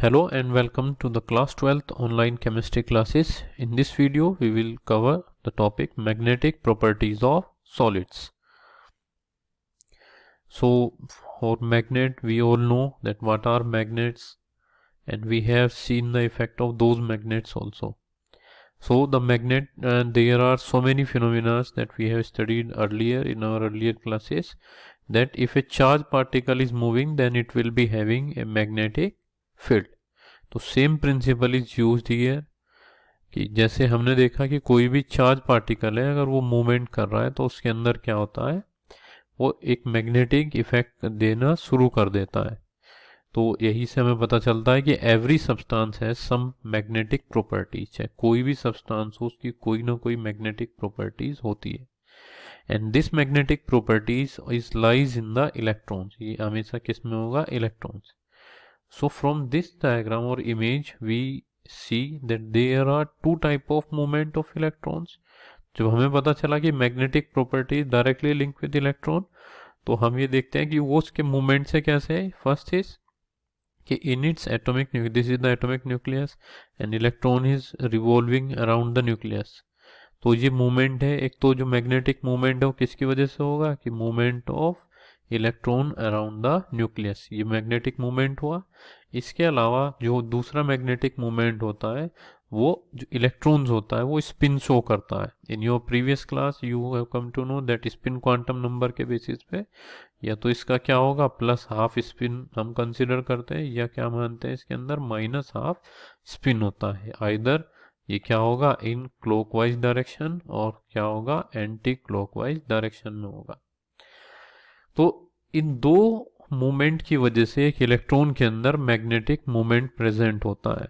Hello and welcome to the class 12th online chemistry classes. In this video we will cover the topic magnetic properties of solids. So for magnet we all know that what are magnets, and we have seen the effect of those magnets also. So the magnet, there are so many phenomena that we have studied earlier in our earlier classes, that if a charged particle is moving then it will be having a magnetic field. तो same principle is used here कि जैसे हमने देखा कि कोई भी charge particle है, अगर वो मूवमेंट कर रहा है तो उसके अंदर क्या होता है, वो एक मैग्नेटिक इफेक्ट देना शुरू कर देता है. तो यही से हमें पता चलता है कि एवरी सब्सटेंस है सम मैग्नेटिक प्रॉपर्टीज है. कोई भी सब्सटेंस हो उसकी कोई ना कोई मैग्नेटिक प्रॉपर्टीज होती है. And this magnetic properties is lies in the electrons. ये हमेशा किस में होगा, electrons. So from this diagram or image we see that there are two type of movement of electrons. जब हमें पता चला कि magnetic property directly link with electron, तो हम ये देखते हैं कि वो उसके मूवमेंट से कैसे है. फर्स्ट इज कि in its atomic nucleus, this is the atomic nucleus and electron is revolving around the nucleus. तो ये मूवमेंट है. एक तो जो मैग्नेटिक मूवमेंट है वो किसकी वजह से होगा, कि movement of electron around the nucleus, ये मैग्नेटिक मूवमेंट हुआ. इसके अलावा जो दूसरा मैग्नेटिक मूवमेंट होता है, वो जो इलेक्ट्रॉन्स होता है वो स्पिन शो करता है. In your previous class you have come to know that spin quantum number के बेसिस पे या तो इसका क्या होगा प्लस हाफ स्पिन हम कंसिडर करते हैं, या क्या मानते हैं इसके अंदर माइनस हाफ स्पिन होता है. आइदर ये क्या होगा इन क्लॉकवाइज डायरेक्शन और क्या होगा एंटी क्लॉकवाइज डायरेक्शन में होगा. तो इन दो मूवमेंट की वजह से एक इलेक्ट्रॉन के अंदर मैग्नेटिक मूवमेंट प्रेजेंट होता है.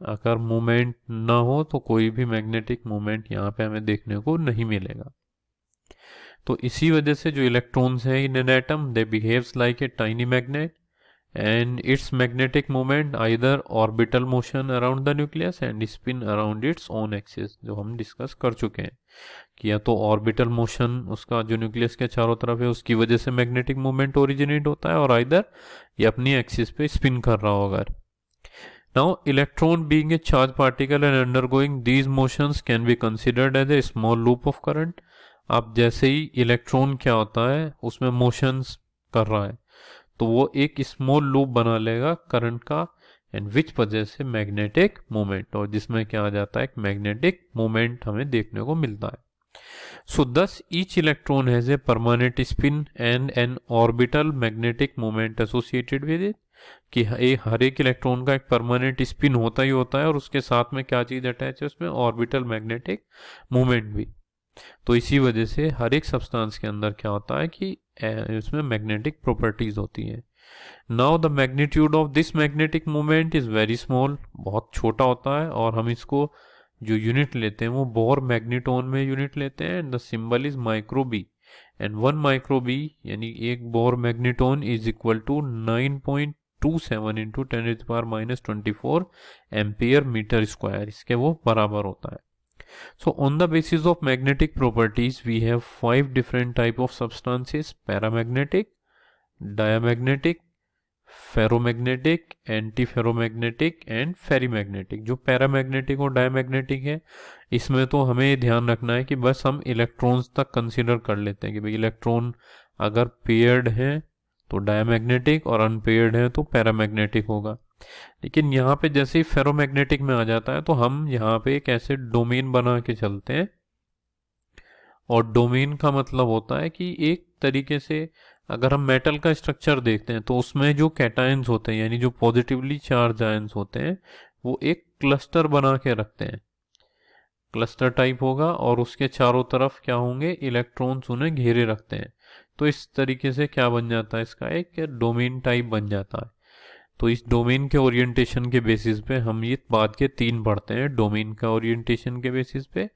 अगर मूवमेंट ना हो तो कोई भी मैग्नेटिक मूवमेंट यहाँ पे हमें देखने को नहीं मिलेगा. तो इसी वजह से जो इलेक्ट्रॉन्स है in an atom, they behaves like a tiny magnet and its magnetic movement either orbital motion around the nucleus and spin around its own axis, जो हम डिस्कस कर चुके हैं कि या तो ऑर्बिटल मोशन उसका जो न्यूक्लियस के चारों तरफ है उसकी वजह से मैग्नेटिक मूवमेंट ओरिजिनेट होता है, और आइदर ये अपनी एक्सिस पे स्पिन कर रहा होगा. Now electron being a charge particle and undergoing these motions can be considered as a small loop of current. अब जैसे ही इलेक्ट्रॉन क्या होता है उसमें मोशंस कर रहा है तो वो एक स्मॉल लूप बना लेगा करंट का, एंड विच वजह से मैग्नेटिक मूवमेंट, और जिसमें क्या आ जाता है एक मैग्नेटिक मूवमेंट हमें देखने को मिलता है. सो दस each electron has a permanent spin and N orbital magnetic movement associated with it, कि हर एक इलेक्ट्रॉन का एक परमानेंट स्पिन होता ही होता है और उसके साथ में क्या चीज अटैच है उसमें, ऑर्बिटल मैग्नेटिक मूवमेंट भी. तो इसी वजह से हर एक सब्सटेंस के अंदर क्या होता है कि इसमें मैग्नेटिक प्रॉपर्टीज होती है. Now the magnitude of this magnetic movement is very small, बहुत छोटा होता है, और हम इसको जो यूनिट लेते हैं वो बोर मैग्नीटोन में यूनिट लेते हैं, and the symbol is micro B. And 1 micro B यानी एक Bohr magneton is equal to 9.27 into 10⁻⁻24 ampere metre square, इसके वो बराबर होता है. So on the basis of magnetic properties we have 5 different type of substances: paramagnetic, diamagnetic, ferromagnetic, antiferromagnetic and ferrimagnetic. जो paramagnetic और diamagnetic है इसमें तो हमें ध्यान रखना है कि बस हम इलेक्ट्रॉन्स तक कंसीडर कर लेते हैं कि भाई इलेक्ट्रॉन अगर पेयर्ड है तो डायमैग्नेटिक और अनपेयर्ड है तो पैरामैग्नेटिक होगा. लेकिन यहाँ पे जैसे ही फेरोमैग्नेटिक में आ जाता है तो हम यहाँ पे एक ऐसे डोमेन बना के चलते हैं, और डोमेन का मतलब होता है कि एक तरीके से अगर हम मेटल का स्ट्रक्चर देखते हैं तो उसमें जो कैटायंस होते हैं यानी जो पॉजिटिवली चार्ज आयंस होते हैं वो एक क्लस्टर बना के रखते हैं, क्लस्टर टाइप होगा, और उसके चारों तरफ क्या होंगे, इलेक्ट्रॉन्स उन्हें घेरे रखते हैं. तो इस तरीके से क्या बन जाता है, इसका एक डोमेन टाइप बन जाता है. तो इस डोमेन के ओरिएंटेशन के बेसिस पे हम ये बाद के 3 पढ़ते हैं डोमेन का ओरिएंटेशन के बेसिस पे,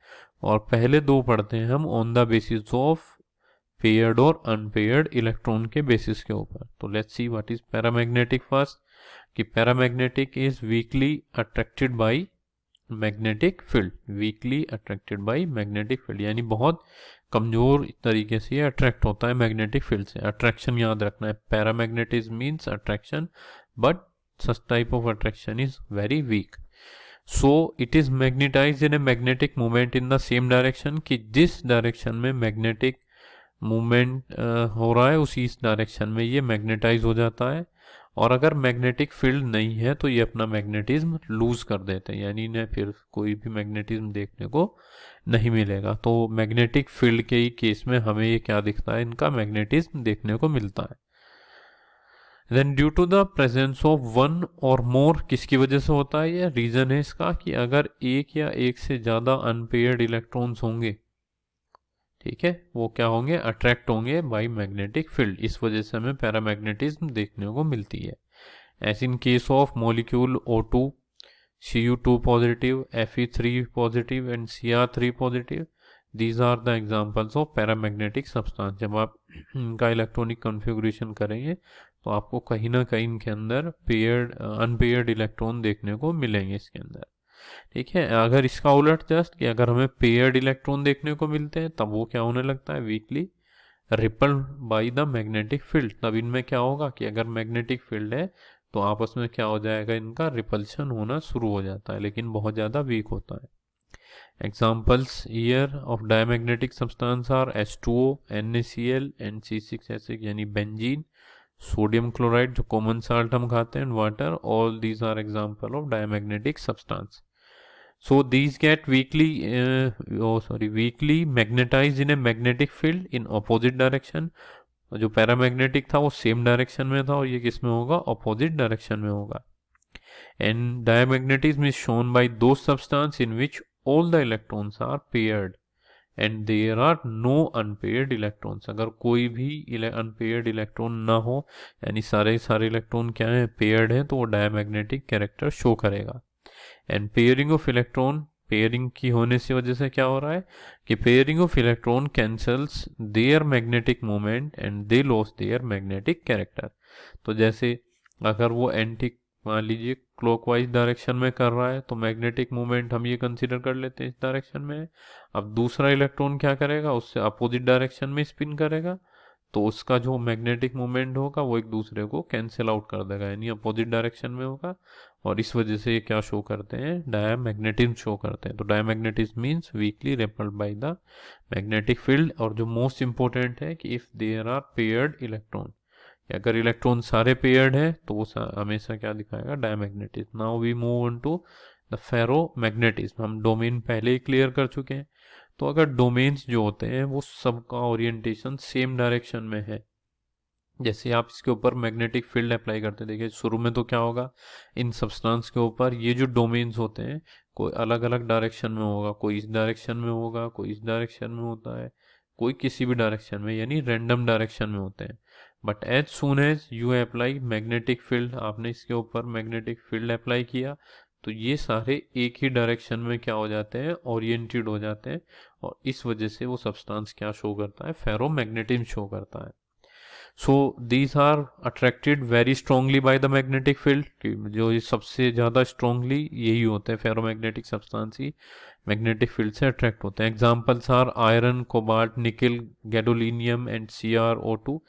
और पहले 2 पढ़ते हैं हम on the basis of paired और अनपेयर्ड इलेक्ट्रॉन के बेसिस के ऊपर. तो let's see what is paramagnetic first, कि paramagnetic is weakly attracted by magnetic field, weakly attracted by magnetic field यानी बहुत कमजोर तरीके से अट्रैक्ट होता है मैग्नेटिक फील्ड से. अट्रैक्शन याद रखना है, paramagnetism means attraction, but such type of attraction is very weak. So it is magnetized in a magnetic moment in the same direction, कि जिस डायरेक्शन में मैग्नेटिक मूवमेंट हो रहा है उसी इस डायरेक्शन में ये मैग्नेटाइज हो जाता है। और अगर मैग्नेटिक फील्ड नहीं है तो ये अपना मैग्नेटिज्म लूज कर देते हैं, यानी इन्हें फिर कोई भी मैग्नेटिज्म देखने को नहीं मिलेगा। तो मैग्नेटिक फील्ड के ही केस में हमें ये क्या दिखता है, इनका मैग्नेटिज्म देखने को मिलता है। Then due to the presence of one और मोर, किसकी वजह से होता है ये, रीजन है इसका कि अगर एक या एक से ज़्यादा अनपेयर्ड इलेक्ट्रॉन्स होंगे, ठीक है, वो क्या होंगे, अट्रैक्ट होंगे बाय मैग्नेटिक फील्ड, इस वजह से हमें पैरामैग्नेटिज्म देखने को मिलती है। As in case of molecule O2, Cu2 positive, Fe3 positive and Cr3 positive, these are the examples of paramagnetic substance. जब आप इनका इलेक्ट्रॉनिक कॉन्फ़िगरेशन करेंगे तो आपको कहीं ना कहीं इनके अंदर पेयर्ड अनपेयर्ड इलेक्ट्रॉन देखने को मिलेंगे इसके अंदर, ठीक है। अगर इसका उलट जस्ट कि अगर हमें पेयर्ड इलेक्ट्रॉन देखने को मिलते हैं तब वो क्या होने लगता है, weekly repelled by the magnetic field. तब इनमें क्या होगा कि अगर मैग्नेटिक फील्ड है तो आपस में क्या हो जाएगा, इनका रिपल्शन होना शुरू हो जाता है, लेकिन बहुत ज़्यादा वीक होता है। Examples year of diamagnetic substance are H2O, NaCl एंड C6H6 यानी बेंजीन, सोडियम क्लोराइड जो कॉमन साल्ट हम खाते हैं, water, all these are example of diamagnetic substance. So these get weakly magnetized in a magnetic field in opposite direction। जो paramagnetic था वो same direction में था और ये किस में होगा, अपोजिट डायरेक्शन में होगा। And diamagnetism is shown by those substance in which all the electrons are paired and there are no unpaired electrons. अगर कोई भी अनपेयर्ड इलेक्ट्रॉन ना हो, यानी सारे इलेक्ट्रॉन क्या है, पेयर्ड है, तो वो डायमैग्नेटिक कैरेक्टर शो करेगा। And pairing of electron, pairing की होने से वजह से क्या हो रहा है कि pairing of electron cancels their magnetic moment and they lose their magnetic character. तो जैसे अगर वो एंटी, मान लीजिए क्लॉकवाइज डायरेक्शन में कर रहा है तो मैग्नेटिक मोमेंट हम ये कंसीडर कर लेते हैं इस डायरेक्शन में। अब दूसरा इलेक्ट्रॉन क्या करेगा, उससे अपोजिट डायरेक्शन में स्पिन करेगा, तो उसका जो मैग्नेटिक मोमेंट होगा वो एक दूसरे को कैंसिल आउट कर देगा, यानी अपोजिट डायरेक्शन में होगा, और इस वजह से ये क्या शो करते हैं, डायमैग्नेटिज्म शो करते हैं। तो diamagnetism means weakly repelled by the magnetic field. और जो मोस्ट इंपॉर्टेंट है कि if there are paired electron, अगर इलेक्ट्रॉन सारे पेयर्ड है तो वो हमेशा क्या दिखाएगा, diamagnetism. Now we move on to the ferromagnetism. हम डोमेन पहले ही क्लियर कर चुके हैं। तो अगर डोमेन्स जो होते हैं वो सबका ओरिएंटेशन सेम डायरेक्शन में है, जैसे आप इसके ऊपर मैग्नेटिक फील्ड अप्लाई करते, देखिए शुरू में तो क्या होगा, इन सब्सटेंस के ऊपर ये जो डोमेन्स होते हैं कोई अलग अलग डायरेक्शन में होगा, कोई इस डायरेक्शन में होगा, कोई इस डायरेक्शन में होता है, कोई किसी भी डायरेक्शन में, यानी रैंडम डायरेक्शन में होते हैं। But as soon as you apply magnetic field, आपने इसके ऊपर मैग्नेटिक फील्ड अप्लाई किया तो ये सारे एक ही डायरेक्शन में क्या हो जाते हैं, ओरिएंटेड हो जाते हैं, और इस वजह से वो सब्सटेंस क्या शो करता है, फेरोमैग्नेटिज्म शो करता है। So these are attracted very strongly by the magnetic field, जो ये सबसे ज़्यादा स्ट्रांगली यही होते हैं, फेरोमैग्नेटिक सब्सटेंस ही मैग्नेटिक फील्ड से अट्रैक्ट होते हैं। Examples are iron, cobalt, nickel, gadolinium and CrO2,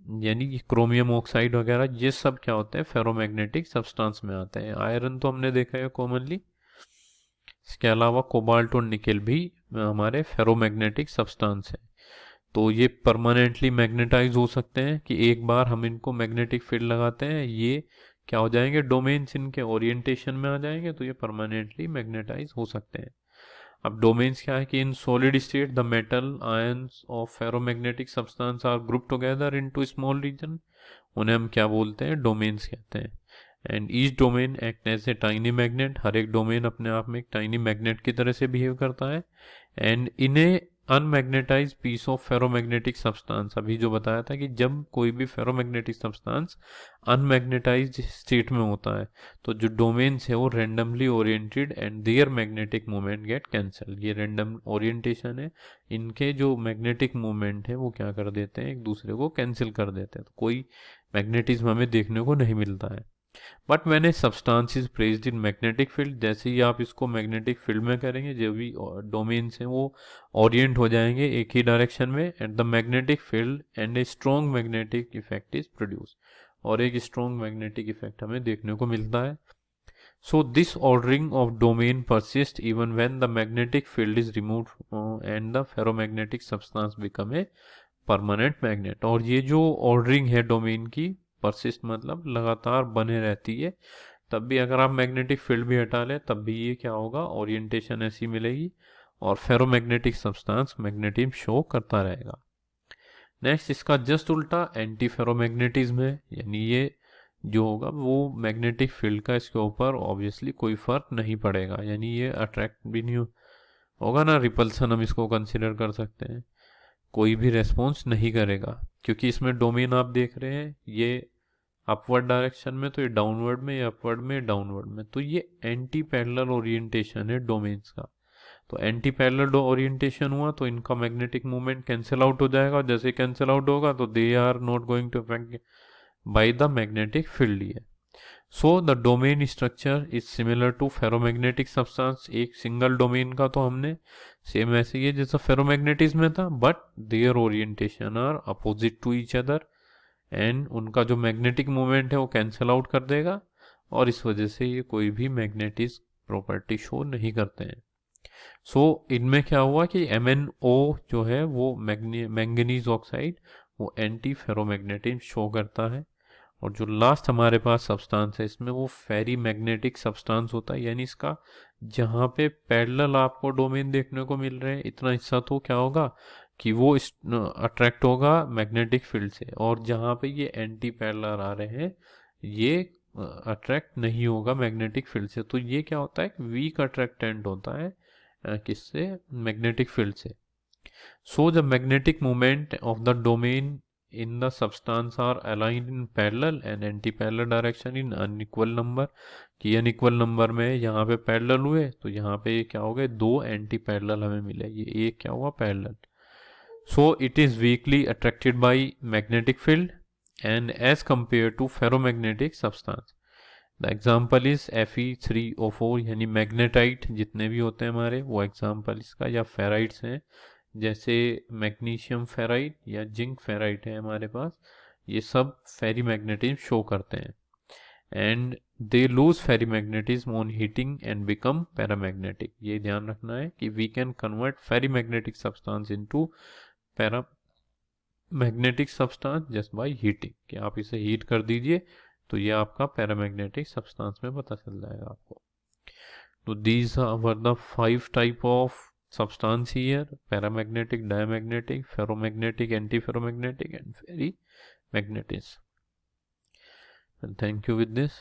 यानी कि क्रोमियम ऑक्साइड वगैरह, ये सब क्या होते हैं, फेरोमैग्नेटिक सब्सटेंस में आते हैं। आयरन तो हमने देखा है कॉमनली, इसके अलावा कोबाल्ट और निकल भी हमारे फेरोमैग्नेटिक सब्सटेंस है। तो ये परमानेंटली मैग्नेटाइज हो सकते हैं कि एक बार हम इनको मैग्नेटिक फील्ड लगाते हैं, ये क्या हो जाएंगे, डोमेन्स इनके ओरिएंटेशन में आ जाएंगे, तो ये परमानेंटली मैग्नेटाइज हो सकते हैं। अब डोमेन्स क्या है कि in solid state the metal ions of ferromagnetic substance are group together into small region, उन्हें हम क्या बोलते हैं, डोमेन्स कहते हैं। And each domain act as a tiny magnet, हर एक डोमेन अपने आप में एक टाइनी मैग्नेट की तरह से बिहेव करता है। एंड इन्हें unmagnetised piece of ferromagnetic substance, अभी जो बताया था कि जब कोई भी फेरोमैग्नेटिक सब्सटेंस अनमैग्नेटाइज्ड स्टेट में होता है तो जो डोमेन्स है वो randomly oriented and their magnetic moment get cancel. ये रैंडम ओरिएंटेशन है, इनके जो मैग्नेटिक मोमेंट है वो क्या कर देते हैं, एक दूसरे को कैंसिल कर देते हैं, तो कोई मैग्नेटिज्म हमें देखने को नहीं मिलता है। बट मैंने substance is placed in magnetic field, जैसे ही आप इसको मैग्नेटिक फील्ड में करेंगे जो भी डोमेन्स हैं वो ओरिएंट हो जाएंगे एक ही डायरेक्शन में, and the magnetic field and a strong magnetic effect is produce, और एक स्ट्रॉन्ग मैग्नेटिक इफेक्ट हमें देखने को मिलता है. So this ordering of domain persists even when the magnetic field is removed and the ferromagnetic substance become a permanent magnet. और ये जो ordering है डोमेन की, persist मतलब लगातार बने रहती है. तब भी अगर आप मैग्नेटिक फील्ड भी हटा लें तब भी ये क्या होगा, ओरिएंटेशन ऐसी मिलेगी और फेरोमैग्नेटिक सब्सटेंस मैग्नेटिज्म शो करता रहेगा. नेक्स्ट इसका जस्ट उल्टा एंटी फेरोमैग्नेटिज्म है, यानी ये जो होगा वो मैग्नेटिक फील्ड का इसके ऊपर ऑब्वियसली कोई फर्क नहीं पड़ेगा, यानी ये अट्रैक्ट भी नहीं होगा ना, रिपल्सन हम इसको कंसिडर कर सकते हैं, कोई भी रेस्पॉन्स नहीं करेगा क्योंकि इसमें डोमेन आप देख रहे हैं ये अपवर्ड डायरेक्शन में, तो ये डाउनवर्ड में, ये अपवर्ड में, डाउनवर्ड में, तो ये एंटी पैरेलल ओरिएंटेशन है डोमेन्स का. तो एंटी पैरेलल ओरिएंटेशन हुआ तो इनका मैग्नेटिक मूवमेंट कैंसिल आउट हो जाएगा, और जैसे कैंसिल आउट होगा तो they are not going to affect by the magnetic field. ये so the domain structure is similar to ferromagnetic substance. एक सिंगल डोमेन का तो हमने सेम ऐसे ही है जैसा फेरोमैग्नेटिज्म में था, but their orientation are opposite to each other and उनका जो मैग्नेटिक मूवमेंट है वो कैंसिल आउट कर देगा, और इस वजह से ये कोई भी मैग्नेटिक प्रॉपर्टी शो नहीं करते हैं. सो इनमें क्या हुआ कि MnO जो है वो मैंगनीज ऑक्साइड वो एंटी फेरोमैग्नेटिज्म शो करता है. और जो लास्ट हमारे पास सब्सटेंस है इसमें वो फेरी मैग्नेटिक सब्सटेंस होता है, यानी इसका जहाँ पे पैरेलल आपको डोमेन देखने को मिल रहे हैं इतना हिस्सा तो क्या होगा कि वो अट्रैक्ट होगा मैग्नेटिक फील्ड से, और जहाँ पे ये एंटी पैरेलल आ रहे हैं ये अट्रैक्ट नहीं होगा मैग्नेटिक फील्ड से. तो ये क्या होता है, वीक अट्रैक्टेंट होता है किससे, मैग्नेटिक फील्ड से. So the magnetic moment of the domain in the substance are aligned in parallel and anti-parallel direction in unequal number. कि अनइक्वल नंबर में यहाँ पे पैरेलल हुए तो यहाँ पे क्या हो गए, दो एंटी पैरेलल हमें मिले, ये एक क्या हुआ parallel. So it is weakly attracted by magnetic field and as compare to ferromagnetic substance. The example is Fe3O4, यानी मैग्नेटाइट जितने भी होते हैं हमारे वो एग्जाम्पल इसका, या फेराइट्स हैं जैसे मैग्नीशियम फेराइट या जिंक फेराइट है हमारे पास, ये सब फेरी मैग्नेटिज्म शो करते हैं. And they lose ferrimagnetism on heating and become paramagnetic. ये ध्यान रखना है कि we can convert ferrimagnetic substance into paramagnetic substance just by heating, कि आप इसे हीट कर दीजिए तो ये आपका पैरामैग्नेटिक सब्सटेंस में पता चल जाएगा आपको. तो these were the 5 type of substance here: paramagnetic, diamagnetic, ferromagnetic, antiferromagnetic and ferrimagnetism. And thank you with this.